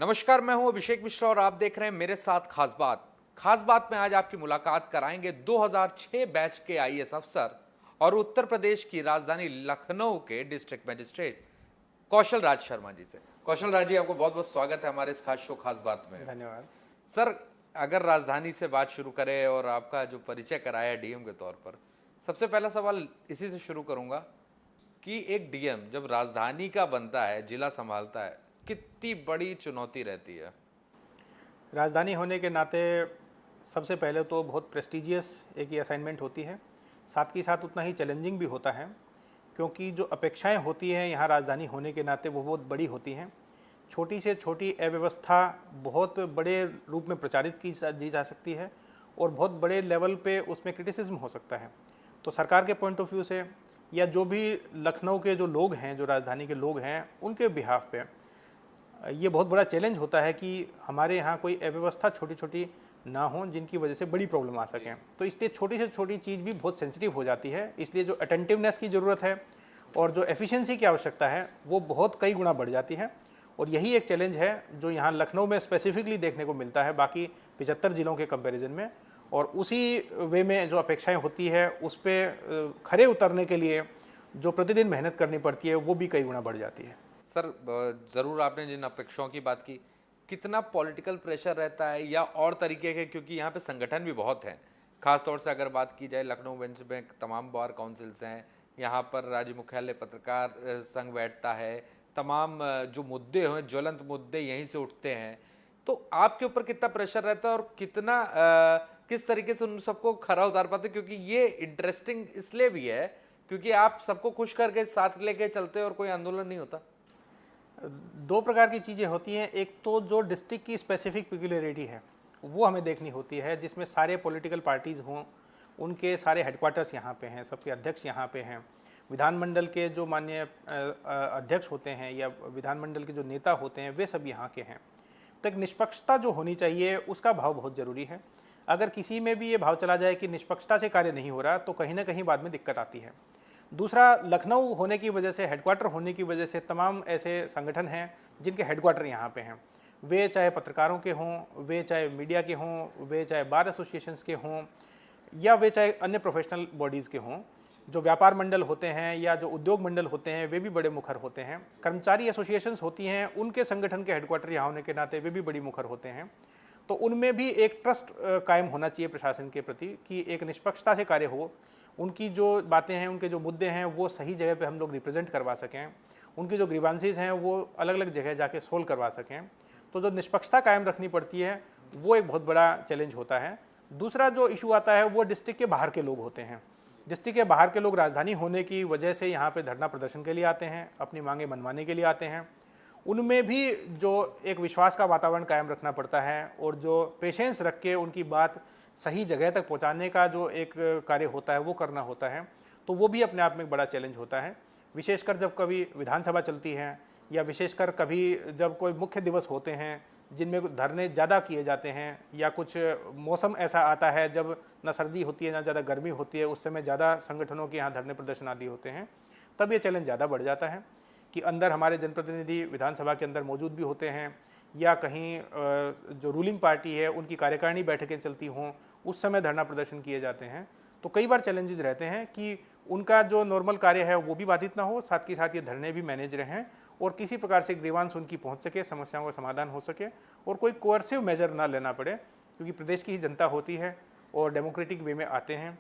नमस्कार, मैं हूं अभिषेक मिश्रा और आप देख रहे हैं मेरे साथ खास बात। खास बात में आज आपकी मुलाकात कराएंगे 2006 बैच के आईएएस अफसर और उत्तर प्रदेश की राजधानी लखनऊ के डिस्ट्रिक्ट मजिस्ट्रेट कौशल राज शर्मा जी से। कौशल राज जी, आपको बहुत बहुत स्वागत है हमारे इस खास शो खास बात में। धन्यवाद सर, अगर राजधानी से बात शुरू करें और आपका जो परिचय कराया डीएम के तौर पर, सबसे पहला सवाल इसी से शुरू करूंगा कि एक डीएम जब राजधानी का बनता है, जिला संभालता है, कितनी बड़ी चुनौती रहती है? राजधानी होने के नाते सबसे पहले तो बहुत प्रेस्टिजियस एक ये असाइनमेंट होती है, साथ ही साथ उतना ही चैलेंजिंग भी होता है, क्योंकि जो अपेक्षाएं होती हैं यहाँ राजधानी होने के नाते वो बहुत बड़ी होती हैं। छोटी से छोटी अव्यवस्था बहुत बड़े रूप में प्रचारित की जा सकती है और बहुत बड़े लेवल पे उसमें क्रिटिसिज्म हो सकता है। तो सरकार के पॉइंट ऑफ व्यू से या जो भी लखनऊ के जो लोग हैं, जो राजधानी के लोग हैं, उनके बिहाफ पे ये बहुत बड़ा चैलेंज होता है कि हमारे यहाँ कोई अव्यवस्था छोटी छोटी ना हो जिनकी वजह से बड़ी प्रॉब्लम आ सकें। तो इसलिए छोटी से छोटी चीज़ भी बहुत सेंसिटिव हो जाती है, इसलिए जो अटेंटिवनेस की ज़रूरत है और जो एफिशिएंसी की आवश्यकता है वो बहुत कई गुना बढ़ जाती है। और यही एक चैलेंज है जो यहाँ लखनऊ में स्पेसिफिकली देखने को मिलता है बाकी 75 जिलों के कंपैरिजन में। और उसी वे में जो अपेक्षाएं होती है उस पर खरे उतरने के लिए जो प्रतिदिन मेहनत करनी पड़ती है वो भी कई गुना बढ़ जाती है। सर, ज़रूर आपने जिन अपेक्षाओं की बात की, कितना पॉलिटिकल प्रेशर रहता है या और तरीके के, क्योंकि यहाँ पे संगठन भी बहुत हैं। खास तौर से अगर बात की जाए, लखनऊ बेंच में तमाम बार काउंसिल्स हैं, यहाँ पर राज्य मुख्यालय पत्रकार संघ बैठता है, तमाम जो मुद्दे हैं, ज्वलंत मुद्दे यहीं से उठते हैं। तो आपके ऊपर कितना प्रेशर रहता है और कितना किस तरीके से उन सबको खरा उतार पाते? क्योंकि ये इंटरेस्टिंग इसलिए भी है क्योंकि आप सबको खुश करके साथ लेके चलते और कोई आंदोलन नहीं होता। दो प्रकार की चीज़ें होती हैं। एक तो जो डिस्ट्रिक्ट की स्पेसिफिक पिक्युलरिटी है वो हमें देखनी होती है, जिसमें सारे पॉलिटिकल पार्टीज़ हों, उनके सारे हेडक्वार्टर्स यहाँ पे हैं, सबके अध्यक्ष यहाँ पे हैं, विधानमंडल के जो माननीय अध्यक्ष होते हैं या विधानमंडल के जो नेता होते हैं वे सब यहाँ के हैं। तो एक निष्पक्षता जो होनी चाहिए उसका भाव बहुत ज़रूरी है। अगर किसी में भी ये भाव चला जाए कि निष्पक्षता से कार्य नहीं हो रहा तो कहीं ना कहीं बाद में दिक्कत आती है। दूसरा, लखनऊ होने की वजह से, हेडक्वार्टर होने की वजह से तमाम ऐसे संगठन हैं जिनके हेडक्वार्टर यहाँ पे हैं। वे चाहे पत्रकारों के हों, वे चाहे मीडिया के हों, वे चाहे बार एसोसिएशंस के हों, या वे चाहे अन्य प्रोफेशनल बॉडीज़ के हों। जो व्यापार मंडल होते हैं या जो उद्योग मंडल होते हैं वे भी बड़े मुखर होते हैं। कर्मचारी एसोसिएशंस होती हैं, उनके संगठन के हेडक्वार्टर यहाँ होने के नाते वे भी बड़ी मुखर होते हैं। तो उनमें भी एक ट्रस्ट कायम होना चाहिए प्रशासन के प्रति कि एक निष्पक्षता से कार्य हो, उनकी जो बातें हैं, उनके जो मुद्दे हैं वो सही जगह पे हम लोग रिप्रेजेंट करवा सकें, उनकी जो ग्रीवांसेस हैं वो अलग अलग जगह जाके सोल्व करवा सकें। तो जो निष्पक्षता कायम रखनी पड़ती है वो एक बहुत बड़ा चैलेंज होता है। दूसरा जो इशू आता है वो डिस्ट्रिक्ट के बाहर के लोग होते हैं। डिस्ट्रिक्ट के बाहर के लोग राजधानी होने की वजह से यहाँ पे धरना प्रदर्शन के लिए आते हैं, अपनी मांगें मनवाने के लिए आते हैं। उनमें भी जो एक विश्वास का वातावरण कायम रखना पड़ता है और जो पेशेंस रख के उनकी बात सही जगह तक पहुंचाने का जो एक कार्य होता है वो करना होता है। तो वो भी अपने आप में एक बड़ा चैलेंज होता है, विशेषकर जब कभी विधानसभा चलती है या विशेषकर कभी जब कोई मुख्य दिवस होते हैं जिनमें धरने ज़्यादा किए जाते हैं, या कुछ मौसम ऐसा आता है जब ना सर्दी होती है ना ज़्यादा गर्मी होती है, उस समय ज़्यादा संगठनों के यहाँ धरने प्रदर्शन आदि होते हैं, तब ये चैलेंज ज़्यादा बढ़ जाता है कि अंदर हमारे जनप्रतिनिधि विधानसभा के अंदर मौजूद भी होते हैं या कहीं जो रूलिंग पार्टी है उनकी कार्यकारिणी बैठकें चलती हों, उस समय धरना प्रदर्शन किए जाते हैं। तो कई बार चैलेंजेस रहते हैं कि उनका जो नॉर्मल कार्य है वो भी बाधित ना हो, साथ के साथ ये धरने भी मैनेज रहें और किसी प्रकार से ग्रीवांस उनकी पहुंच सके, समस्याओं का समाधान हो सके और कोई कोअर्सिव मेजर ना लेना पड़े, क्योंकि प्रदेश की ही जनता होती है और डेमोक्रेटिक वे में आते हैं।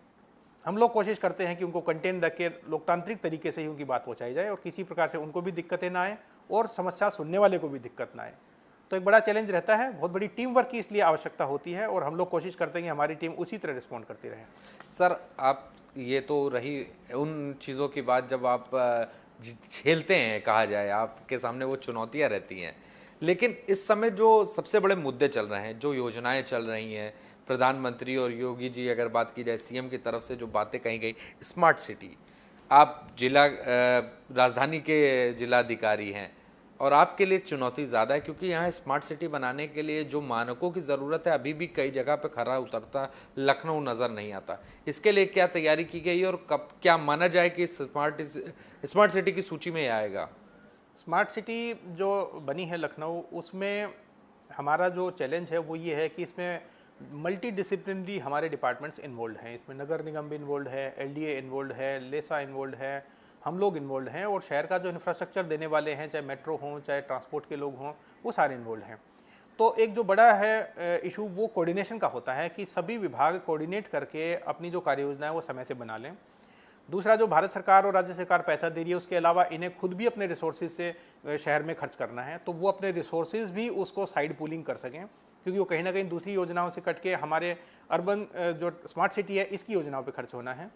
हम लोग कोशिश करते हैं कि उनको कंटेन रख के लोकतांत्रिक तरीके से ही उनकी बात पहुंचाई जाए और किसी प्रकार से उनको भी दिक्कतें ना आए और समस्या सुनने वाले को भी दिक्कत ना आए। तो एक बड़ा चैलेंज रहता है, बहुत बड़ी टीम वर्क की इसलिए आवश्यकता होती है और हम लोग कोशिश करते हैं कि हमारी टीम उसी तरह रिस्पॉन्ड करती रहे। सर, आप ये तो रही उन चीज़ों की बात जब आप झेलते हैं, कहा जाए आपके सामने वो चुनौतियाँ रहती हैं, लेकिन इस समय जो सबसे बड़े मुद्दे चल रहे हैं, जो योजनाएं चल रही हैं, प्रधानमंत्री और योगी जी, अगर बात की जाए सीएम की तरफ से जो बातें कही गई, स्मार्ट सिटी, आप जिला राजधानी के जिलाधिकारी हैं और आपके लिए चुनौती ज़्यादा है क्योंकि यहाँ स्मार्ट सिटी बनाने के लिए जो मानकों की ज़रूरत है अभी भी कई जगह पे खरा उतरता लखनऊ नज़र नहीं आता। इसके लिए क्या तैयारी की गई और कब क्या माना जाए कि स्मार्ट सिटी की सूची में आएगा? स्मार्ट सिटी जो बनी है लखनऊ, उसमें हमारा जो चैलेंज है वो ये है कि इसमें मल्टी डिसिप्लिनरी हमारे डिपार्टमेंट्स इन्वॉल्व हैं। इसमें नगर निगम भी इन्वॉल्व है, एलडीए इन्वॉल्व है, लेसा इन्वॉल्व है, हम लोग इन्वॉल्व हैं, और शहर का जो इंफ्रास्ट्रक्चर देने वाले हैं, चाहे मेट्रो हों चाहे ट्रांसपोर्ट के लोग हों, वो सारे इन्वॉल्व हैं। तो एक जो बड़ा है इशू वो कोऑर्डिनेशन का होता है कि सभी विभाग कोऑर्डिनेट करके अपनी जो कार्य योजना है वो समय से बना लें। दूसरा, जो भारत सरकार और राज्य सरकार पैसा दे रही है उसके अलावा इन्हें खुद भी अपने रिसोर्सेज से शहर में खर्च करना है, तो वो अपने रिसोर्सेज भी उसको साइड पूलिंग कर सकें, क्योंकि वो कहीं ना कहीं दूसरी योजनाओं से कट के हमारे अर्बन जो स्मार्ट सिटी है इसकी योजनाओं पे खर्च होना है,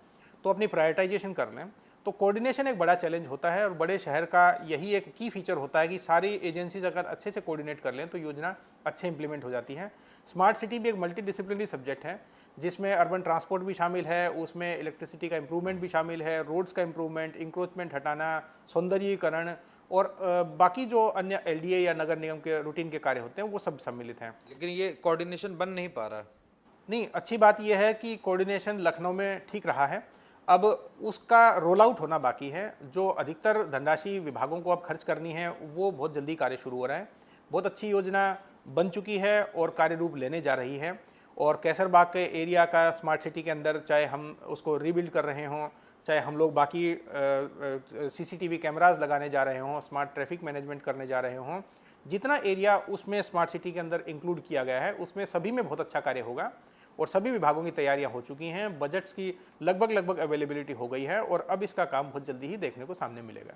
तो अपनी प्रायोरिटाइजेशन कर लें। तो कोऑर्डिनेशन एक बड़ा चैलेंज होता है, और बड़े शहर का यही एक की फीचर होता है कि सारी एजेंसीज अगर अच्छे से कोऑर्डिनेट कर लें तो योजना अच्छे इंप्लीमेंट हो जाती है। स्मार्ट सिटी भी एक मल्टी डिसिप्लिनरी सब्जेक्ट है, जिसमें अर्बन ट्रांसपोर्ट भी शामिल है, उसमें इलेक्ट्रिसिटी का इंप्रूवमेंट भी शामिल है, रोड्स का इंप्रूवमेंट, इंक्रोचमेंट हटाना, सौंदर्यीकरण, और बाकी जो अन्य एलडीए या नगर निगम के रूटीन के कार्य होते हैं वो सब सम्मिलित हैं। लेकिन ये कोऑर्डिनेशन बन नहीं पा रहा। नहीं, अच्छी बात यह है कि कोऑर्डिनेशन लखनऊ में ठीक रहा है, अब उसका रोल आउट होना बाकी है। जो अधिकतर धनराशि विभागों को अब खर्च करनी है वो बहुत जल्दी कार्य शुरू हो रहा है। बहुत अच्छी योजना बन चुकी है और कार्य रूप लेने जा रही है, और कैसरबाग के एरिया का स्मार्ट सिटी के अंदर चाहे हम उसको रीबिल्ड कर रहे हों, चाहे हम लोग बाकी सीसीटीवी कैमरास लगाने जा रहे हों, स्मार्ट ट्रैफिक मैनेजमेंट करने जा रहे हों, जितना एरिया उसमें स्मार्ट सिटी के अंदर इंक्लूड किया गया है उसमें सभी में बहुत अच्छा कार्य होगा, और सभी विभागों की तैयारियां हो चुकी हैं, बजट्स की लगभग अवेलेबिलिटी हो गई है, और अब इसका काम बहुत जल्दी ही देखने को सामने मिलेगा।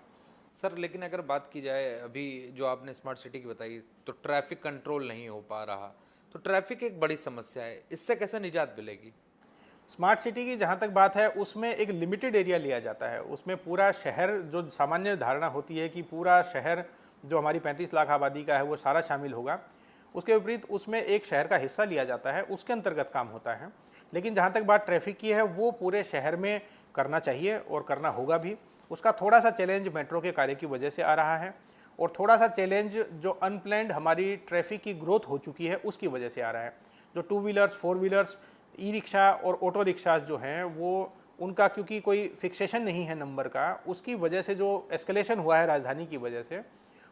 सर, लेकिन अगर बात की जाए अभी जो आपने स्मार्ट सिटी की बताई, तो ट्रैफिक कंट्रोल नहीं हो पा रहा, तो ट्रैफिक एक बड़ी समस्या है, इससे कैसे निजात मिलेगी? स्मार्ट सिटी की जहाँ तक बात है उसमें एक लिमिटेड एरिया लिया जाता है, उसमें पूरा शहर, जो सामान्य धारणा होती है कि पूरा शहर जो हमारी 35 लाख आबादी का है वो सारा शामिल होगा, उसके विपरीत उसमें एक शहर का हिस्सा लिया जाता है, उसके अंतर्गत काम होता है। लेकिन जहाँ तक बात ट्रैफिक की है वो पूरे शहर में करना चाहिए और करना होगा भी। उसका थोड़ा सा चैलेंज मेट्रो के कार्य की वजह से आ रहा है, और थोड़ा सा चैलेंज जो अनप्लैंड हमारी ट्रैफिक की ग्रोथ हो चुकी है उसकी वजह से आ रहा है। जो 2 व्हीलर्स, 4 व्हीलर्स, ई रिक्शा और ऑटो रिक्शाज जो हैं वो, उनका क्योंकि कोई फिक्सेशन नहीं है नंबर का, उसकी वजह से जो एस्केलेशन हुआ है राजधानी की वजह से,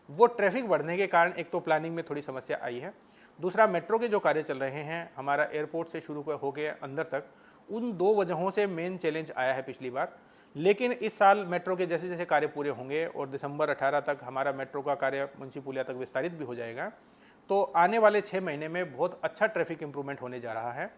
वो ट्रैफिक बढ़ने के कारण एक तो प्लानिंग में थोड़ी समस्या आई है। दूसरा, मेट्रो के जो कार्य चल रहे हैं हमारा एयरपोर्ट से शुरू होकर अंदर तक, उन 2 वजहों से मेन चैलेंज आया है पिछली बार। लेकिन इस साल मेट्रो के जैसे जैसे कार्य पूरे होंगे और दिसंबर 18 तक हमारा मेट्रो का कार्य मुंशी पुलिया तक विस्तारित भी हो जाएगा, तो आने वाले 6 महीने में बहुत अच्छा ट्रैफिक इंप्रूवमेंट होने जा रहा है।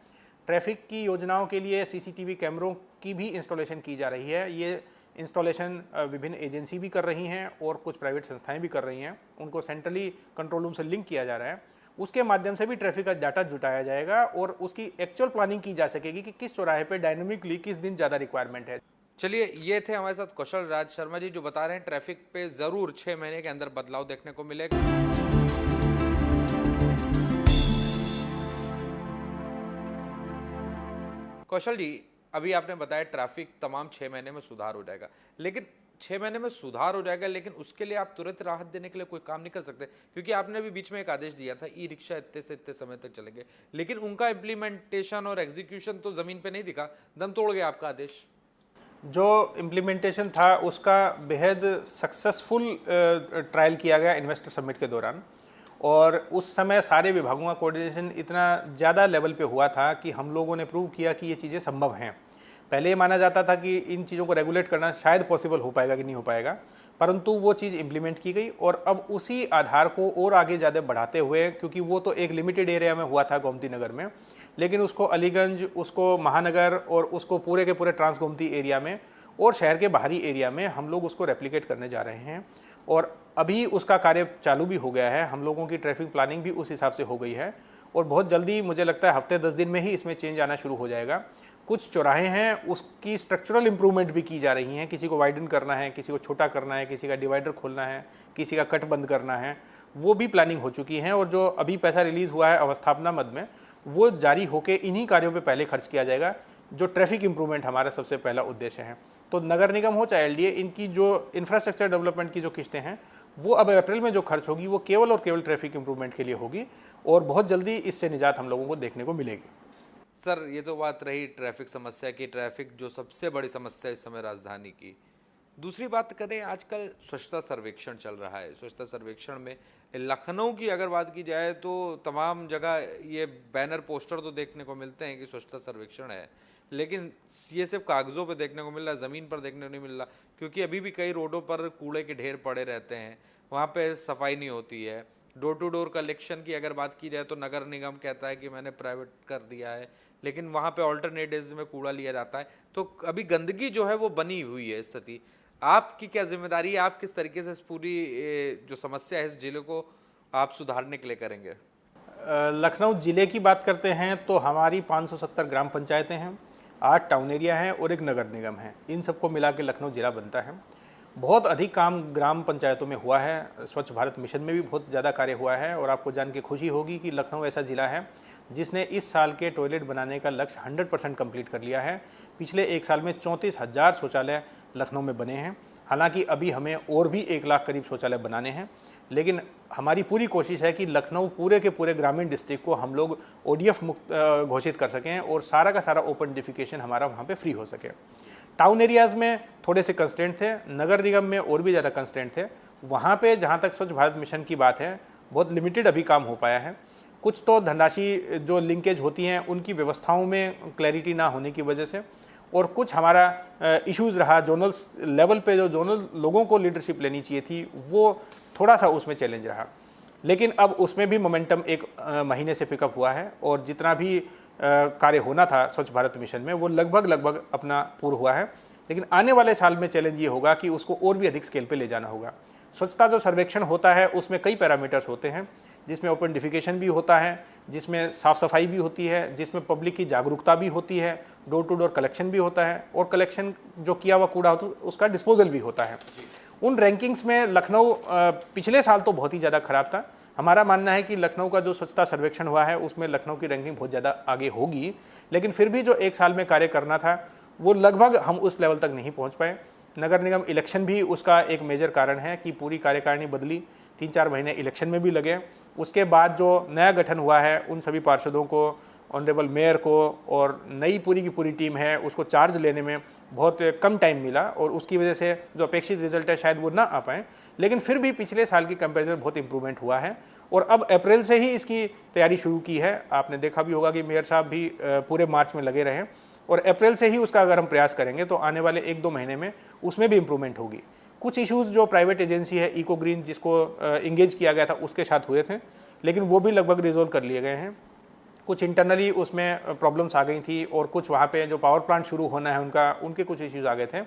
ट्रैफिक की योजनाओं के लिए सीसीटीवी कैमरों की भी इंस्टॉलेशन की जा रही है। ये इंस्टॉलेशन विभिन्न एजेंसी भी कर रही हैं और कुछ प्राइवेट संस्थाएं भी कर रही हैं, उनको सेंट्रली कंट्रोल रूम से लिंक किया जा रहा है। उसके माध्यम से भी ट्रैफिक का डाटा जुटाया जाएगा और उसकी एक्चुअल प्लानिंग की जा सकेगी कि किस चौराहे पे डायनामिकली किस दिन ज़्यादा रिक्वायरमेंट है। चलिए, ये थे हमारे साथ कौशल राज शर्मा जी, जो बता रहे हैं ट्रैफिक पे ज़रूर 6 महीने के अंदर बदलाव देखने को मिलेगा। कौशल जी, अभी आपने बताया ट्रैफिक तमाम 6 महीने में सुधार हो जाएगा, लेकिन 6 महीने में सुधार हो जाएगा, लेकिन उसके लिए आप तुरंत राहत देने के लिए कोई काम नहीं कर सकते, क्योंकि आपने भी बीच में एक आदेश दिया था ई रिक्शा इतने से इतने समय तक चलेंगे, लेकिन उनका इम्प्लीमेंटेशन और एग्जीक्यूशन तो ज़मीन पे नहीं दिखा, दम तोड़ गया आपका आदेश। जो इम्प्लीमेंटेशन था उसका बेहद सक्सेसफुल ट्रायल किया गया इन्वेस्टर समिट के दौरान, और उस समय सारे विभागों का कोऑर्डिनेशन इतना ज़्यादा लेवल पे हुआ था कि हम लोगों ने प्रूव किया कि ये चीज़ें संभव हैं। पहले ये माना जाता था कि इन चीज़ों को रेगुलेट करना शायद पॉसिबल हो पाएगा कि नहीं हो पाएगा, परंतु वो चीज़ इम्प्लीमेंट की गई, और अब उसी आधार को और आगे ज़्यादा बढ़ाते हुए, क्योंकि वो तो एक लिमिटेड एरिया में हुआ था गोमती नगर में, लेकिन उसको अलीगंज, उसको महानगर और उसको पूरे के पूरे ट्रांस गोमती एरिया में और शहर के बाहरी एरिया में हम लोग उसको रेप्लिकेट करने जा रहे हैं, और अभी उसका कार्य चालू भी हो गया है। हम लोगों की ट्रैफिक प्लानिंग भी उस हिसाब से हो गई है, और बहुत जल्दी मुझे लगता है हफ्ते 10 दिन में ही इसमें चेंज आना शुरू हो जाएगा। कुछ चौराहे हैं उसकी स्ट्रक्चरल इंप्रूवमेंट भी की जा रही हैं, किसी को वाइडन करना है, किसी को छोटा करना है, किसी का डिवाइडर खोलना है, किसी का कट बंद करना है, वो भी प्लानिंग हो चुकी है, और जो अभी पैसा रिलीज़ हुआ है अवस्थापना मद में वो जारी होकर इन्हीं कार्यों पे पहले खर्च किया जाएगा, जो ट्रैफिक इंप्रूवमेंट हमारा सबसे पहला उद्देश्य है। तो नगर निगम हो चाहे एलडीए, इनकी जो इंफ्रास्ट्रक्चर डेवलपमेंट की जो किस्तें हैं वो अब अप्रैल में जो खर्च होगी वो केवल और केवल ट्रैफिक इंप्रूवमेंट के लिए होगी, और बहुत जल्दी इससे निजात हम लोगों को देखने को मिलेगी। सर, ये तो बात रही ट्रैफिक समस्या की, ट्रैफिक जो सबसे बड़ी समस्या इस समय राजधानी की, दूसरी बात करें, आजकल स्वच्छता सर्वेक्षण चल रहा है। स्वच्छता सर्वेक्षण में लखनऊ की अगर बात की जाए तो तमाम जगह ये बैनर पोस्टर तो देखने को मिलते हैं कि स्वच्छता सर्वेक्षण है, लेकिन ये सिर्फ कागज़ों पे देखने को मिल रहा है, ज़मीन पर देखने को नहीं मिल रहा। क्योंकि अभी भी कई रोडों पर कूड़े के ढेर पड़े रहते हैं, वहाँ पे सफाई नहीं होती है। डोर टू डोर कलेक्शन की अगर बात की जाए तो नगर निगम कहता है कि मैंने प्राइवेट कर दिया है, लेकिन वहाँ पे ऑल्टरनेट डेज में कूड़ा लिया जाता है। तो अभी गंदगी जो है वो बनी हुई है स्थिति। आपकी क्या जिम्मेदारी है, आप किस तरीके से इस पूरी जो समस्या है इस जिले को आप सुधारने के लिए करेंगे? लखनऊ ज़िले की बात करते हैं तो हमारी 570 ग्राम पंचायतें हैं, 8 टाउन एरिया हैं और एक नगर निगम है। इन सबको मिला के लखनऊ ज़िला बनता है। बहुत अधिक काम ग्राम पंचायतों में हुआ है, स्वच्छ भारत मिशन में भी बहुत ज़्यादा कार्य हुआ है। और आपको जान के खुशी होगी कि लखनऊ ऐसा ज़िला है जिसने इस साल के टॉयलेट बनाने का लक्ष्य 100% कंप्लीट कर लिया है। पिछले एक साल में 34,000 शौचालय लखनऊ में बने हैं। हालांकि अभी हमें और भी 1 लाख करीब शौचालय बनाने हैं, लेकिन हमारी पूरी कोशिश है कि लखनऊ पूरे के पूरे ग्रामीण डिस्ट्रिक्ट को हम लोग ODF मुक्त घोषित कर सकें और सारा का सारा ओपन डिफिकेशन हमारा वहाँ पे फ्री हो सके। टाउन एरियाज़ में थोड़े से कंस्ट्रेंट थे, नगर निगम में और भी ज़्यादा कंस्ट्रेंट थे। वहाँ पे जहाँ तक स्वच्छ भारत मिशन की बात है, बहुत लिमिटेड अभी काम हो पाया है। कुछ तो धनराशि जो लिंकेज होती हैं उनकी व्यवस्थाओं में क्लैरिटी ना होने की वजह से, और कुछ हमारा इश्यूज़ रहा जोनल लेवल पे, जो जोनल लोगों को लीडरशिप लेनी चाहिए थी वो थोड़ा सा उसमें चैलेंज रहा। लेकिन अब उसमें भी मोमेंटम एक महीने से पिकअप हुआ है और जितना भी कार्य होना था स्वच्छ भारत मिशन में वो लगभग अपना पूर्ण हुआ है। लेकिन आने वाले साल में चैलेंज ये होगा कि उसको और भी अधिक स्केल पे ले जाना होगा। स्वच्छता जो सर्वेक्षण होता है उसमें कई पैरामीटर्स होते हैं, जिसमें ओपन डिफिकेशन भी होता है, जिसमें साफ़ सफाई भी होती है, जिसमें पब्लिक की जागरूकता भी होती है, डोर टू डोर कलेक्शन भी होता है, और कलेक्शन जो किया हुआ कूड़ा होता है उसका डिस्पोजल भी होता है। उन रैंकिंग्स में लखनऊ पिछले साल तो बहुत ही ज़्यादा खराब था। हमारा मानना है कि लखनऊ का जो स्वच्छता सर्वेक्षण हुआ है उसमें लखनऊ की रैंकिंग बहुत ज़्यादा आगे होगी, लेकिन फिर भी जो 1 साल में कार्य करना था वो लगभग हम उस लेवल तक नहीं पहुंच पाए। नगर निगम इलेक्शन भी उसका एक मेजर कारण है कि पूरी कार्यकारिणी बदली, 3-4 महीने इलेक्शन में भी लगे। उसके बाद जो नया गठन हुआ है उन सभी पार्षदों को, ऑनरेबल मेयर को और नई पूरी की पूरी टीम है उसको चार्ज लेने में बहुत कम टाइम मिला, और उसकी वजह से जो अपेक्षित रिजल्ट है शायद वो ना आ पाए। लेकिन फिर भी पिछले साल की कंपैरिजन में बहुत इंप्रूवमेंट हुआ है, और अब अप्रैल से ही इसकी तैयारी शुरू की है। आपने देखा भी होगा कि मेयर साहब भी पूरे मार्च में लगे रहे, और अप्रैल से ही उसका अगर हम प्रयास करेंगे तो आने वाले 1-2 महीने में उसमें भी इंप्रूवमेंट होगी। कुछ इश्यूज़ जो प्राइवेट एजेंसी है इको ग्रीन जिसको इंगेज किया गया था उसके साथ हुए थे, लेकिन वो भी लगभग रिजोल्व कर लिए गए हैं। कुछ इंटरनली उसमें प्रॉब्लम्स आ गई थी, और कुछ वहाँ पे जो पावर प्लांट शुरू होना है उनके कुछ इश्यूज़ आ गए थे,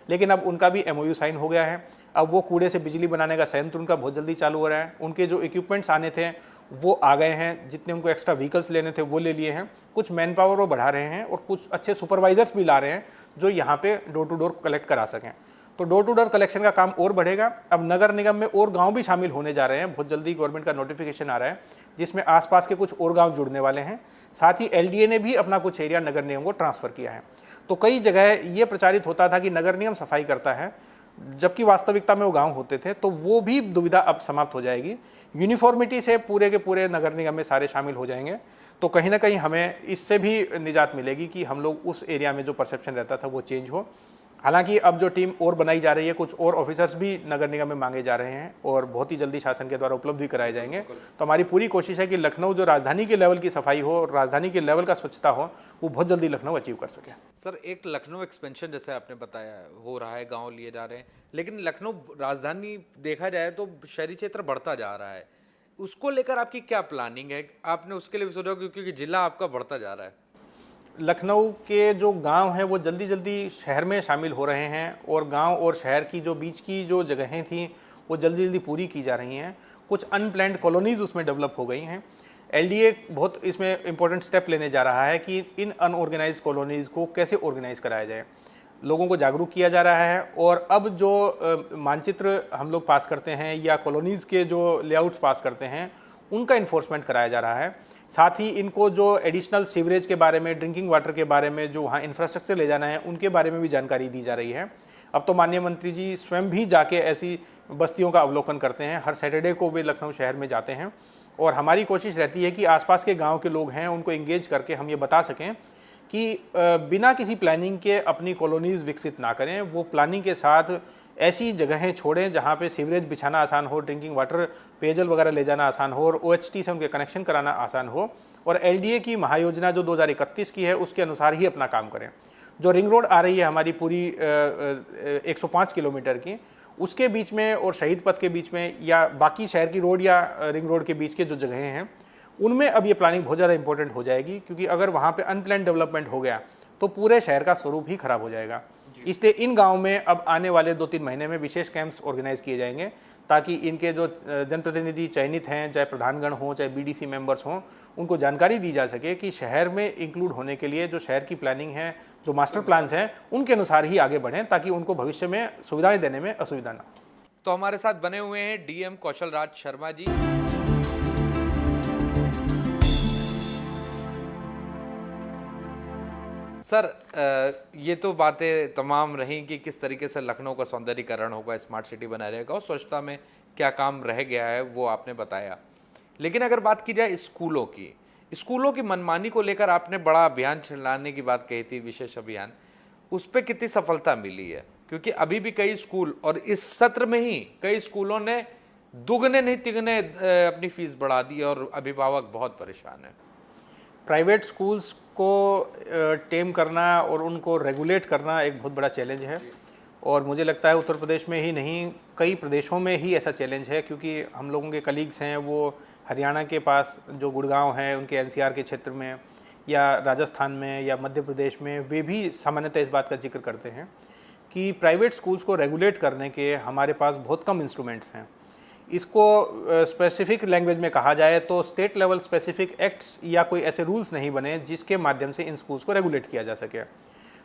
लेकिन अब उनका भी MOU साइन हो गया है। अब वो कूड़े से बिजली बनाने का संयंत्र उनका बहुत जल्दी चालू हो रहा है। उनके जो इक्विपमेंट्स आने थे वो आ गए हैं, जितने उनको एक्स्ट्रा व्हीकल्स लेने थे वो ले लिए हैं। कुछ मैन पावर वो बढ़ा रहे हैं, और कुछ अच्छे सुपरवाइजर्स भी ला रहे हैं जो यहाँ पे डोर टू डोर कलेक्ट करा सकें। तो डोर टू डोर कलेक्शन का काम और बढ़ेगा। अब नगर निगम में और गांव भी शामिल होने जा रहे हैं, बहुत जल्दी गवर्नमेंट का नोटिफिकेशन आ रहा है जिसमें आसपास के कुछ और गांव जुड़ने वाले हैं। साथ ही LDA ने भी अपना कुछ एरिया नगर निगम को ट्रांसफ़र किया है। तो कई जगह ये प्रचारित होता था कि नगर निगम सफाई करता है, जबकि वास्तविकता में वो गांव होते थे। तो वो भी दुविधा अब समाप्त हो जाएगी। यूनिफॉर्मिटी से पूरे के पूरे नगर निगम में सारे शामिल हो जाएंगे, तो कहीं ना कहीं हमें इससे भी निजात मिलेगी कि हम लोग उस एरिया में जो परसेप्शन रहता था वो चेंज हो। हालांकि अब जो टीम और बनाई जा रही है, कुछ और ऑफिसर्स भी नगर निगम में मांगे जा रहे हैं और बहुत ही जल्दी शासन के द्वारा उपलब्ध भी कराए जाएंगे। तो हमारी पूरी कोशिश है कि लखनऊ जो राजधानी के लेवल की सफाई हो और राजधानी के लेवल का स्वच्छता हो, वो बहुत जल्दी लखनऊ अचीव कर सके। सर, एक लखनऊ एक्सपेंशन जैसे आपने बताया हो रहा है, गाँव लिए जा रहे हैं, लेकिन लखनऊ राजधानी देखा जाए तो शहरी क्षेत्र बढ़ता जा रहा है। उसको लेकर आपकी क्या प्लानिंग है? आपने उसके लिए भी सोचा, क्योंकि जिला आपका बढ़ता जा रहा है। लखनऊ के जो गांव हैं वो जल्दी जल्दी शहर में शामिल हो रहे हैं, और गांव और शहर की जो बीच की जो जगहें थी वो जल्दी जल्दी पूरी की जा रही हैं। कुछ अनप्लैन्ड कॉलोनीज़ उसमें डेवलप हो गई हैं। LDA बहुत इसमें इम्पोर्टेंट स्टेप लेने जा रहा है कि इन अनऑर्गेनाइज कॉलोनीज़ को कैसे ऑर्गेनाइज कराया जाए। लोगों को जागरूक किया जा रहा है, और अब जो मानचित्र हम लोग पास करते हैं या कॉलोनीज़ के जो लेआउट्स पास करते हैं उनका इन्फोर्समेंट कराया जा रहा है। साथ ही इनको जो एडिशनल सीवरेज के बारे में, ड्रिंकिंग वाटर के बारे में, जो वहाँ इंफ्रास्ट्रक्चर ले जाना है उनके बारे में भी जानकारी दी जा रही है। अब तो माननीय मंत्री जी स्वयं भी जाके ऐसी बस्तियों का अवलोकन करते हैं। हर सैटरडे को वे लखनऊ शहर में जाते हैं, और हमारी कोशिश रहती है कि आसपास के गांव के लोग हैं उनको इंगेज करके हम ये बता सकें कि बिना किसी प्लानिंग के अपनी कॉलोनीज़ विकसित ना करें। वो प्लानिंग के साथ ऐसी जगहें छोड़ें जहाँ पे सीवरेज बिछाना आसान हो, ड्रिंकिंग वाटर, पेयजल वगैरह ले जाना आसान हो और OHT से उनके कनेक्शन कराना आसान हो, और LDA की महायोजना जो 2031 की है उसके अनुसार ही अपना काम करें। जो रिंग रोड आ रही है हमारी पूरी 105 किलोमीटर की, उसके बीच में और शहीद पथ के बीच में या बाकी शहर की रोड या रिंग रोड के बीच के जो जगहें हैं उनमें अब ये प्लानिंग बहुत ज़्यादा इंपॉर्टेंट हो जाएगी, क्योंकि अगर वहाँ पे अनप्लान डेवलपमेंट हो गया तो पूरे शहर का स्वरूप ही खराब हो जाएगा। इसलिए इन गाँव में अब आने वाले 2-3 महीने में विशेष कैंप्स ऑर्गेनाइज किए जाएंगे, ताकि इनके जो जनप्रतिनिधि चयनित हैं, चाहे प्रधानगण हों चाहे BDC मेंबर्स हों, उनको जानकारी दी जा सके कि शहर में इंक्लूड होने के लिए जो शहर की प्लानिंग है, जो मास्टर प्लान्स हैं, उनके अनुसार ही आगे बढ़ें, ताकि उनको भविष्य में सुविधाएं देने में असुविधा ना हो। तो हमारे साथ बने हुए हैं DM कौशल राज शर्मा जी। सर, ये तो बातें तमाम रहीं कि किस तरीके से लखनऊ का सौंदर्यीकरण होगा, स्मार्ट सिटी बना रहेगा और स्वच्छता में क्या काम रह गया है वो आपने बताया। लेकिन अगर बात की जाए स्कूलों की मनमानी को लेकर आपने बड़ा अभियान चलाने की बात कही थी, विशेष अभियान, उस पर कितनी सफलता मिली है? क्योंकि अभी भी कई स्कूल और इस सत्र में ही कई स्कूलों ने दुगने नहीं तिगने अपनी फीस बढ़ा दी और अभिभावक बहुत परेशान है। प्राइवेट स्कूल्स को टेम करना और उनको रेगुलेट करना एक बहुत बड़ा चैलेंज है, और मुझे लगता है उत्तर प्रदेश में ही नहीं कई प्रदेशों में ही ऐसा चैलेंज है, क्योंकि हम लोगों के कलीग्स हैं वो हरियाणा के पास जो गुड़गांव है उनके NCR के क्षेत्र में या राजस्थान में या मध्य प्रदेश में, वे भी सामान्यतः इस बात का जिक्र करते हैं कि प्राइवेट स्कूल्स को रेगुलेट करने के हमारे पास बहुत कम इंस्ट्रूमेंट्स हैं। इसको स्पेसिफिक लैंग्वेज में कहा जाए तो स्टेट लेवल स्पेसिफिक एक्ट्स या कोई ऐसे रूल्स नहीं बने जिसके माध्यम से इन स्कूल्स को रेगुलेट किया जा सके।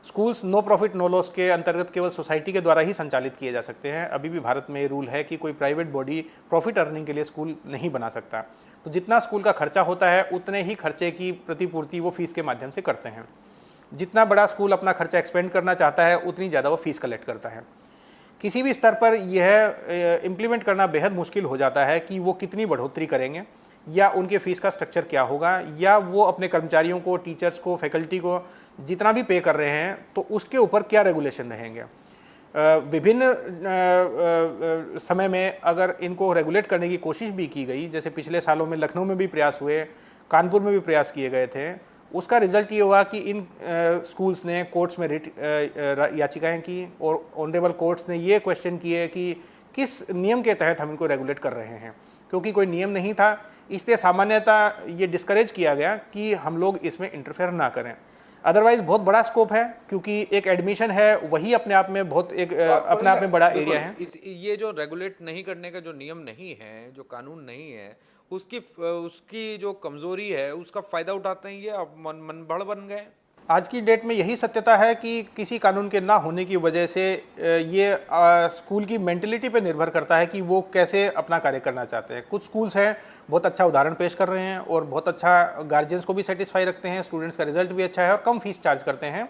Schools no profit no loss के अंतर्गत केवल सोसाइटी के द्वारा ही संचालित किए जा सकते हैं। अभी भी भारत में ये रूल है कि कोई प्राइवेट बॉडी प्रॉफिट अर्निंग के लिए स्कूल नहीं बना सकता। तो जितना स्कूल का खर्चा होता है उतने ही खर्चे की प्रतिपूर्ति वो फीस के माध्यम से करते हैं। जितना बड़ा स्कूल अपना खर्चा एक्सपेंड करना चाहता है उतनी ज़्यादा वो फीस कलेक्ट करता है। किसी भी स्तर पर यह इम्प्लीमेंट करना बेहद मुश्किल हो जाता है कि वो कितनी बढ़ोतरी करेंगे या उनके फीस का स्ट्रक्चर क्या होगा, या वो अपने कर्मचारियों को, टीचर्स को, फैकल्टी को जितना भी पे कर रहे हैं तो उसके ऊपर क्या रेगुलेशन रहेंगे। विभिन्न समय में अगर इनको रेगुलेट करने की कोशिश भी की गई, जैसे पिछले सालों में लखनऊ में भी प्रयास हुए, कानपुर में भी प्रयास किए गए थे, उसका रिजल्ट ये हुआ कि इन स्कूल्स ने कोर्ट्स में रिट याचिकाएं की और ऑनरेबल कोर्ट्स ने ये क्वेश्चन किए कि किस नियम के तहत हम इनको रेगुलेट कर रहे हैं। क्योंकि कोई नियम नहीं था, इसलिए सामान्यतः ये डिस्करेज किया गया कि हम लोग इसमें इंटरफेयर ना करें। अदरवाइज बहुत बड़ा स्कोप है, क्योंकि एक एडमिशन है वही अपने आप में बहुत एक अपने आप में बड़ा एरिया है। ये जो रेगुलेट नहीं करने का जो नियम नहीं है, जो कानून नहीं है, उसकी जो कमजोरी है उसका फायदा उठाते हैं ये, अब मनबड़ बन गए। आज की डेट में यही सत्यता है कि किसी कानून के ना होने की वजह से ये स्कूल की मेंटलिटी पे निर्भर करता है कि वो कैसे अपना कार्य करना चाहते हैं। कुछ स्कूल्स हैं बहुत अच्छा उदाहरण पेश कर रहे हैं और बहुत अच्छा गार्जियंस को भी सेटिस्फाई रखते हैं, स्टूडेंट्स का रिजल्ट भी अच्छा है और कम फीस चार्ज करते हैं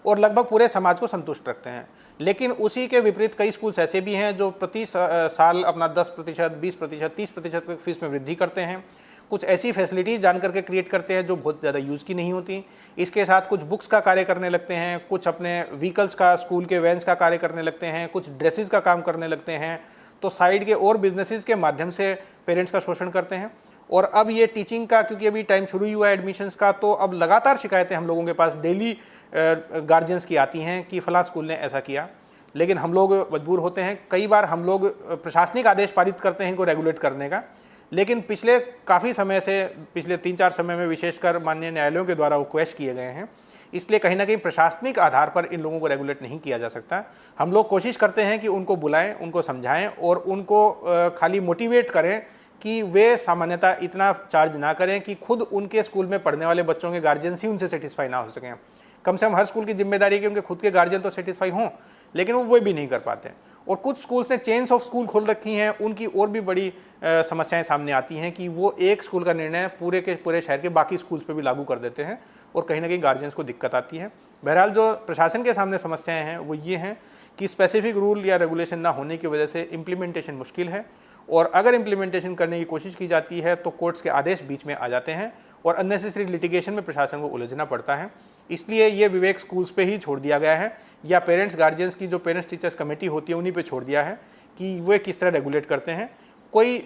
और लगभग पूरे समाज को संतुष्ट रखते हैं। लेकिन उसी के विपरीत कई स्कूल्स ऐसे भी हैं जो प्रति साल अपना 10%, 20%, 30% तक फीस में वृद्धि करते हैं। कुछ ऐसी फैसिलिटीज़ जान करके क्रिएट करते हैं जो बहुत ज़्यादा यूज़ की नहीं होती। इसके साथ कुछ बुक्स का कार्य करने लगते हैं, कुछ अपने व्हीकल्स का, स्कूल के वैन्स का कार्य करने लगते हैं, कुछ ड्रेसेस का काम करने लगते हैं। तो साइड के और बिजनेसेस के माध्यम से पेरेंट्स का शोषण करते हैं। और अब ये टीचिंग का, क्योंकि अभी टाइम शुरू ही हुआ है एडमिशन्स का, तो अब लगातार शिकायतें हम लोगों के पास डेली गार्जियंस की आती हैं कि फलां स्कूल ने ऐसा किया। लेकिन हम लोग मजबूर होते हैं, कई बार हम लोग प्रशासनिक आदेश पारित करते हैं इनको रेगुलेट करने का, लेकिन पिछले काफ़ी समय से, पिछले 3-4 समय में विशेषकर माननीय न्यायालयों के द्वारा वो क्वेश्चन किए गए हैं। इसलिए कहीं ना कहीं प्रशासनिक आधार पर इन लोगों को रेगुलेट नहीं किया जा सकता। हम लोग कोशिश करते हैं कि उनको बुलाएं, उनको समझाएं और उनको खाली मोटिवेट करें कि वे सामान्यतः इतना चार्ज ना करें कि खुद उनके स्कूल में पढ़ने वाले बच्चों के गार्जियंस ही उनसे सेटिस्फाई ना हो सकें। कम से कम हर स्कूल की जिम्मेदारी है कि उनके खुद के गार्जियन तो सेटिस्फाई हों, लेकिन वो भी नहीं कर पाते। और कुछ स्कूल्स ने चेन्स ऑफ स्कूल खोल रखी हैं, उनकी और भी बड़ी समस्याएं सामने आती हैं कि वो एक स्कूल का निर्णय पूरे के पूरे शहर के बाकी स्कूल्स पे भी लागू कर देते हैं और कहीं ना कहीं गार्जियंस को दिक्कत आती है। बहरहाल जो प्रशासन के सामने समस्याएं हैं वो ये हैं कि स्पेसिफिक रूल या रेगुलेशन ना होने की वजह से इम्प्लीमेंटेशन मुश्किल है, और अगर इम्प्लीमेंटेशन करने की कोशिश की जाती है तो कोर्ट्स के आदेश बीच में आ जाते हैं और अननेसेसरी लिटिगेशन में प्रशासन को उलझना पड़ता है। इसलिए ये विवेक स्कूल्स पे ही छोड़ दिया गया है, या पेरेंट्स गार्जियंस की जो पेरेंट्स टीचर्स कमेटी होती है उन्हीं पे छोड़ दिया है कि वे किस तरह रेगुलेट करते हैं। कोई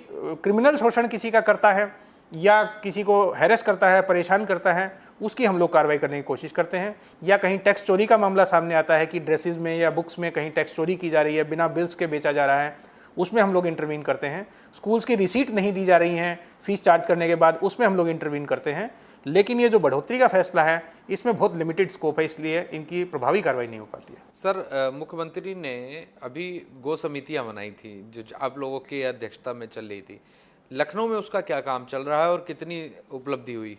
क्रिमिनल शोषण किसी का करता है या किसी को हैरेस करता है, परेशान करता है, उसकी हम लोग कार्रवाई करने की कोशिश करते हैं। या कहीं टैक्स चोरी का मामला सामने आता है कि ड्रेसेस में या बुक्स में कहीं टैक्स चोरी की जा रही है, बिना बिल्स के बेचा जा रहा है, उसमें हम लोग इंटरवीन करते हैं। स्कूल्स की रिसीट नहीं दी जा रही हैं फीस चार्ज करने के बाद, उसमें हम लोग इंटरवीन करते हैं। लेकिन ये जो बढ़ोतरी का फैसला है इसमें बहुत लिमिटेड स्कोप है, इसलिए इनकी प्रभावी कार्रवाई नहीं हो पाती है। सर, मुख्यमंत्री ने अभी गो समितियां बनाई थी जो आप लोगों की अध्यक्षता में चल रही थी। लखनऊ में उसका क्या काम चल रहा है और कितनी उपलब्धि हुई?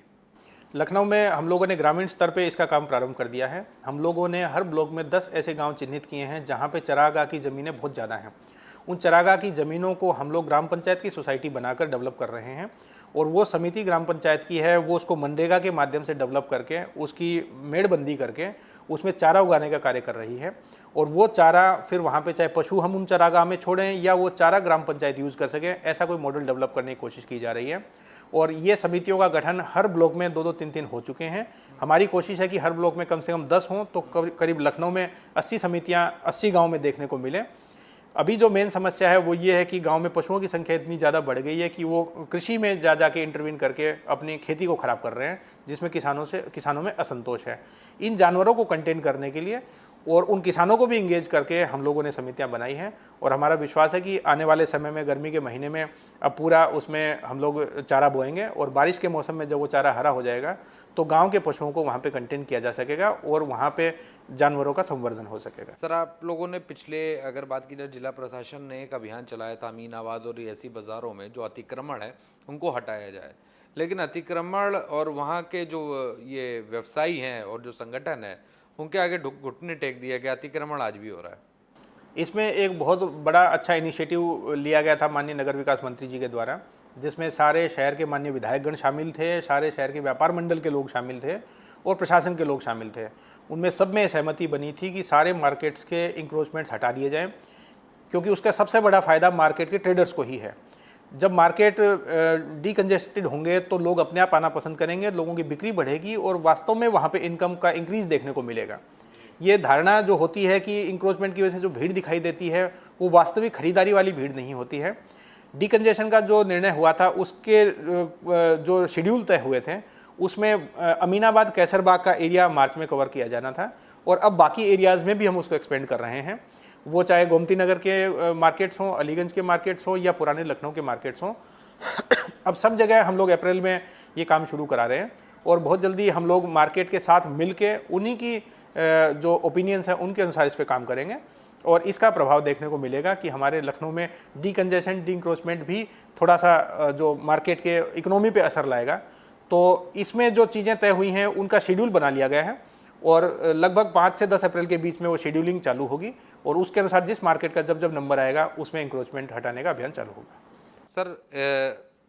लखनऊ में हम लोगों ने ग्रामीण स्तर पे इसका काम प्रारंभ कर दिया है। हम लोगों ने हर ब्लॉक में 10 ऐसे गांव चिन्हित किए हैं जहां पे चरागाह की ज़मीनें बहुत ज़्यादा हैं। उन चरागाह की ज़मीनों को हम लोग ग्राम पंचायत की सोसाइटी बनाकर डेवलप कर रहे हैं, और वो समिति ग्राम पंचायत की है, वो उसको मनरेगा के माध्यम से डेवलप करके उसकी मेड़बंदी करके उसमें चारा उगाने का कार्य कर रही है। और वो चारा फिर वहाँ पे चाहे पशु हम उन चरागाह में छोड़ें या वो चारा ग्राम पंचायत यूज़ कर सके, ऐसा कोई मॉडल डेवलप करने की कोशिश की जा रही है। और ये समितियों का गठन हर ब्लॉक में 2-2, 3-3 हो चुके हैं। हमारी कोशिश है कि हर ब्लॉक में कम से कम 10 हों, तो करीब लखनऊ में 80 समितियाँ 80 गाँव में देखने को मिले। अभी जो मेन समस्या है वो ये है कि गांव में पशुओं की संख्या इतनी ज़्यादा बढ़ गई है कि वो कृषि में जा के इंटरवीन करके अपनी खेती को ख़राब कर रहे हैं, जिसमें किसानों में असंतोष है। इन जानवरों को कंटेन करने के लिए और उन किसानों को भी इंगेज करके हम लोगों ने समितियां बनाई हैं, और हमारा विश्वास है कि आने वाले समय में गर्मी के महीने में अब पूरा उसमें हम लोग चारा बोएंगे, और बारिश के मौसम में जब वो चारा हरा हो जाएगा तो गांव के पशुओं को वहाँ पे कंटेन किया जा सकेगा और वहाँ पे जानवरों का संवर्धन हो सकेगा। सर, आप लोगों ने पिछले अगर बात की जाए, जिला प्रशासन ने एक अभियान चलाया था अमीनाबाद और ऐसी बाज़ारों में जो अतिक्रमण है उनको हटाया जाए, लेकिन अतिक्रमण और वहाँ के जो ये व्यवसायी हैं और जो संगठन है उनके आगे घुटने टेक दिया गया, अतिक्रमण आज भी हो रहा है। इसमें एक बहुत बड़ा अच्छा इनिशिएटिव लिया गया था माननीय नगर विकास मंत्री जी के द्वारा, जिसमें सारे शहर के माननीय विधायकगण शामिल थे, सारे शहर के व्यापार मंडल के लोग शामिल थे और प्रशासन के लोग शामिल थे। उनमें सब में सहमति बनी थी कि सारे मार्केट्स के इंक्रोचमेंट्स हटा दिए जाएं, क्योंकि उसका सबसे बड़ा फ़ायदा मार्केट के ट्रेडर्स को ही है। जब मार्केट डीकंजेस्टेड होंगे तो लोग अपने आप आना पसंद करेंगे, लोगों की बिक्री बढ़ेगी और वास्तव में वहाँ पे इनकम का इंक्रीज देखने को मिलेगा। ये धारणा जो होती है कि इंक्रोचमेंट की वजह से जो भीड़ दिखाई देती है वो वास्तविक खरीदारी वाली भीड़ नहीं होती है। डीकंजेशन का जो निर्णय हुआ था उसके जो शेड्यूल तय हुए थे उसमें अमीनाबाद कैसरबाग का एरिया मार्च में कवर किया जाना था, और अब बाकी एरियाज़ में भी हम उसको एक्सपेंड कर रहे हैं। वो चाहे गोमती नगर के मार्केट्स हों, अलीगंज के मार्केट्स हों या पुराने लखनऊ के मार्केट्स हों, अब सब जगह हम लोग अप्रैल में ये काम शुरू करा रहे हैं, और बहुत जल्दी हम लोग मार्केट के साथ मिल के उन्हीं की जो ओपिनियंस हैं उनके अनुसार इस पर काम करेंगे, और इसका प्रभाव देखने को मिलेगा कि हमारे लखनऊ में डीकंजेशन डीइंक्रोचमेंट भी थोड़ा सा जो मार्केट के इकोनॉमी पे असर लाएगा। तो इसमें जो चीज़ें तय हुई हैं उनका शेड्यूल बना लिया गया है, और लगभग 5 से 10 अप्रैल के बीच में वो शेड्यूलिंग चालू होगी, और उसके अनुसार जिस मार्केट का जब नंबर आएगा उसमें इंक्रोचमेंट हटाने का अभियान चालू होगा। सर,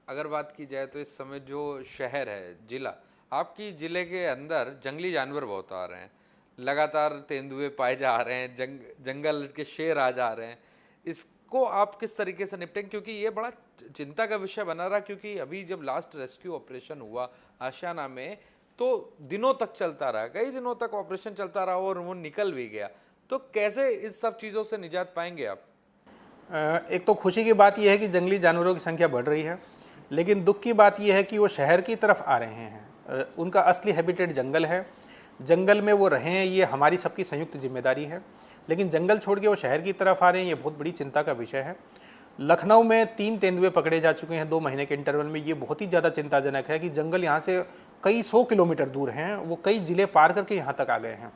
अगर बात की जाए तो इस समय जो शहर है, जिला, आपकी ज़िले के अंदर जंगली जानवर बहुत आ रहे हैं, लगातार तेंदुए पाए जा रहे हैं, जंगल के शेर आ जा रहे हैं। इसको आप किस तरीके से निपटेंगे, क्योंकि ये बड़ा चिंता का विषय बना रहा, क्योंकि अभी जब लास्ट रेस्क्यू ऑपरेशन हुआ आशियाना में तो दिनों तक चलता रहा, कई दिनों तक ऑपरेशन चलता रहा और वो निकल भी गया। तो कैसे इस सब चीज़ों से निजात पाएंगे आप? एक तो खुशी की बात यह है कि जंगली जानवरों की संख्या बढ़ रही है, लेकिन दुख की बात यह है कि वो शहर की तरफ आ रहे हैं। उनका असली हैबिटेट जंगल है, जंगल में वो रहें ये हमारी सबकी संयुक्त जिम्मेदारी है, लेकिन जंगल छोड़ के वो शहर की तरफ आ रहे हैं, ये बहुत बड़ी चिंता का विषय है। लखनऊ में 3 तेंदुए पकड़े जा चुके हैं 2 महीने के इंटरवल में। ये बहुत ही ज़्यादा चिंताजनक है कि जंगल यहाँ से कई 100 किलोमीटर दूर हैं, वो कई ज़िले पार करके यहाँ तक आ गए हैं।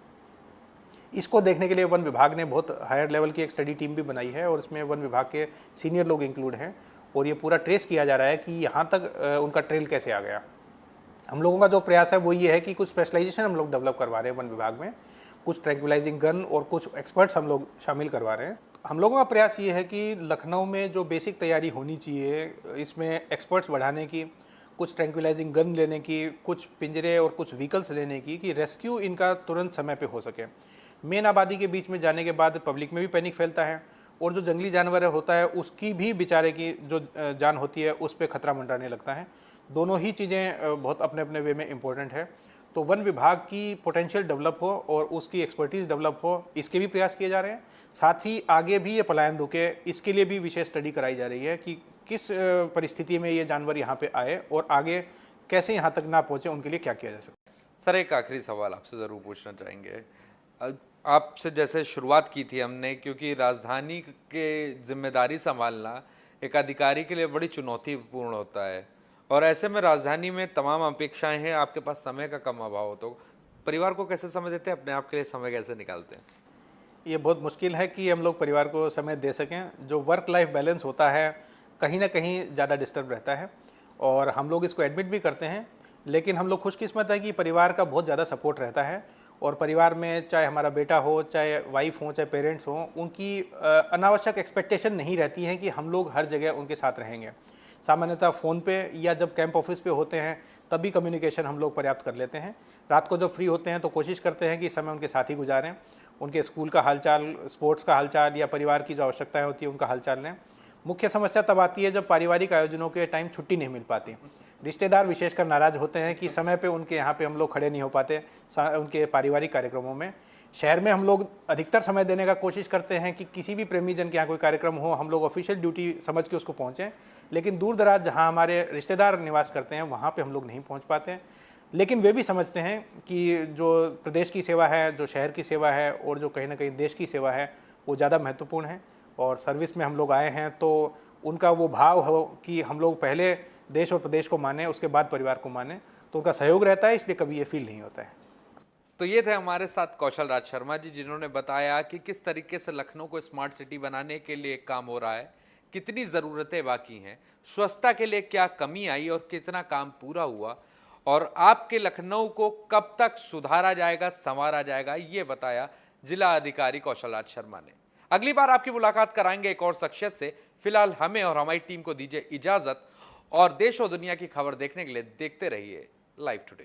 इसको देखने के लिए वन विभाग ने बहुत हायर लेवल की एक स्टडी टीम भी बनाई है, और इसमें वन विभाग के सीनियर लोग इंक्लूड हैं, और ये पूरा ट्रेस किया जा रहा है कि यहाँ तक उनका ट्रेल कैसे आ गया। हम लोगों का जो प्रयास है वो ये है कि कुछ स्पेशलाइजेशन हम लोग डेवलप करवा रहे हैं वन विभाग में, कुछ ट्रैंक्विलाइजिंग गन और कुछ एक्सपर्ट्स हम लोग शामिल करवा रहे हैं। हम लोगों का प्रयास ये है कि लखनऊ में जो बेसिक तैयारी होनी चाहिए, इसमें एक्सपर्ट्स बढ़ाने की, कुछ ट्रैंक्विलाइजिंग गन लेने की, कुछ पिंजरे और कुछ व्हीकल्स लेने की, कि रेस्क्यू इनका तुरंत समय पे हो सके। मेन आबादी के बीच में जाने के बाद पब्लिक में भी पैनिक फैलता है, और जो जंगली जानवर होता है उसकी भी बेचारे की जो जान होती है उस पर खतरा मंडराने लगता है। दोनों ही चीज़ें बहुत अपने अपने वे में इम्पोर्टेंट है। तो वन विभाग की पोटेंशियल डेवलप हो और उसकी एक्सपर्टीज़ डेवलप हो, इसके भी प्रयास किए जा रहे हैं। साथ ही आगे भी ये पलायन रुके, इसके लिए भी विशेष स्टडी कराई जा रही है कि किस परिस्थिति में ये जानवर यहाँ पे आए और आगे कैसे यहाँ तक ना पहुँचे, उनके लिए क्या किया जा सकता है। सर, एक आखिरी सवाल आपसे ज़रूर पूछना चाहेंगे। आपसे जैसे शुरुआत की थी हमने, क्योंकि राजधानी के जिम्मेदारी संभालना एक अधिकारी के लिए बड़ी चुनौतीपूर्ण होता है, और ऐसे में राजधानी में तमाम अपेक्षाएं हैं, आपके पास समय का कम अभाव हो, तो परिवार को कैसे समय देते हैं, अपने आप के लिए समय कैसे निकालते हैं? ये बहुत मुश्किल है कि हम लोग परिवार को समय दे सकें। जो वर्क लाइफ बैलेंस होता है कहीं ना कहीं ज़्यादा डिस्टर्ब रहता है और हम लोग इसको एडमिट भी करते हैं, लेकिन हम लोग खुशकिस्मत है कि परिवार का बहुत ज़्यादा सपोर्ट रहता है और परिवार में चाहे हमारा बेटा हो, चाहे वाइफ हो, चाहे पेरेंट्स हों, उनकी अनावश्यक एक्सपेक्टेशन नहीं रहती है कि हम लोग हर जगह उनके साथ रहेंगे। सामान्यतः फ़ोन पे या जब कैंप ऑफिस पे होते हैं तभी कम्युनिकेशन हम लोग पर्याप्त कर लेते हैं। रात को जब फ्री होते हैं तो कोशिश करते हैं कि समय उनके साथ ही गुजारें, उनके स्कूल का हालचाल, स्पोर्ट्स का हालचाल या परिवार की जो आवश्यकताएं होती हैं उनका हालचाल लें। मुख्य समस्या तब आती है जब पारिवारिक आयोजनों के टाइम छुट्टी नहीं मिल पाती। रिश्तेदार विशेषकर नाराज़ होते हैं कि समय पे उनके यहाँ पे हम लोग खड़े नहीं हो पाते उनके पारिवारिक कार्यक्रमों में। शहर में हम लोग अधिकतर समय देने का कोशिश करते हैं कि किसी भी प्रेमी जन के यहाँ कोई कार्यक्रम हो, हम लोग ऑफिशियल ड्यूटी समझ के उसको पहुँचें, लेकिन दूर दराज जहाँ हमारे रिश्तेदार निवास करते हैं वहाँ पे हम लोग नहीं पहुँच पाते। लेकिन वे भी समझते हैं कि जो प्रदेश की सेवा है, जो शहर की सेवा है और जो कहीं ना कहीं देश की सेवा है, वो ज़्यादा महत्वपूर्ण है और सर्विस में हम लोग आए हैं तो उनका वो भाव हो कि हम लोग पहले देश और प्रदेश को माने, उसके बाद परिवार को माने, तो उनका सहयोग रहता है, इसलिए कभी ये फील नहीं होता है। तो ये थे हमारे साथ कौशल राज शर्मा जी, जिन्होंने बताया कि किस तरीके से लखनऊ को स्मार्ट सिटी बनाने के लिए काम हो रहा है, कितनी ज़रूरतें बाकी हैं, स्वच्छता के लिए क्या कमी आई और कितना काम पूरा हुआ, और आपके लखनऊ को कब तक सुधारा जाएगा, संवारा जाएगा, ये बताया जिला अधिकारी कौशल राज शर्मा ने। अगली बार आपकी मुलाकात कराएंगे एक और शख्सियत से। फिलहाल हमें और हमारी टीम को दीजिए इजाजत, और देश और दुनिया की खबर देखने के लिए देखते रहिए लाइव टुडे।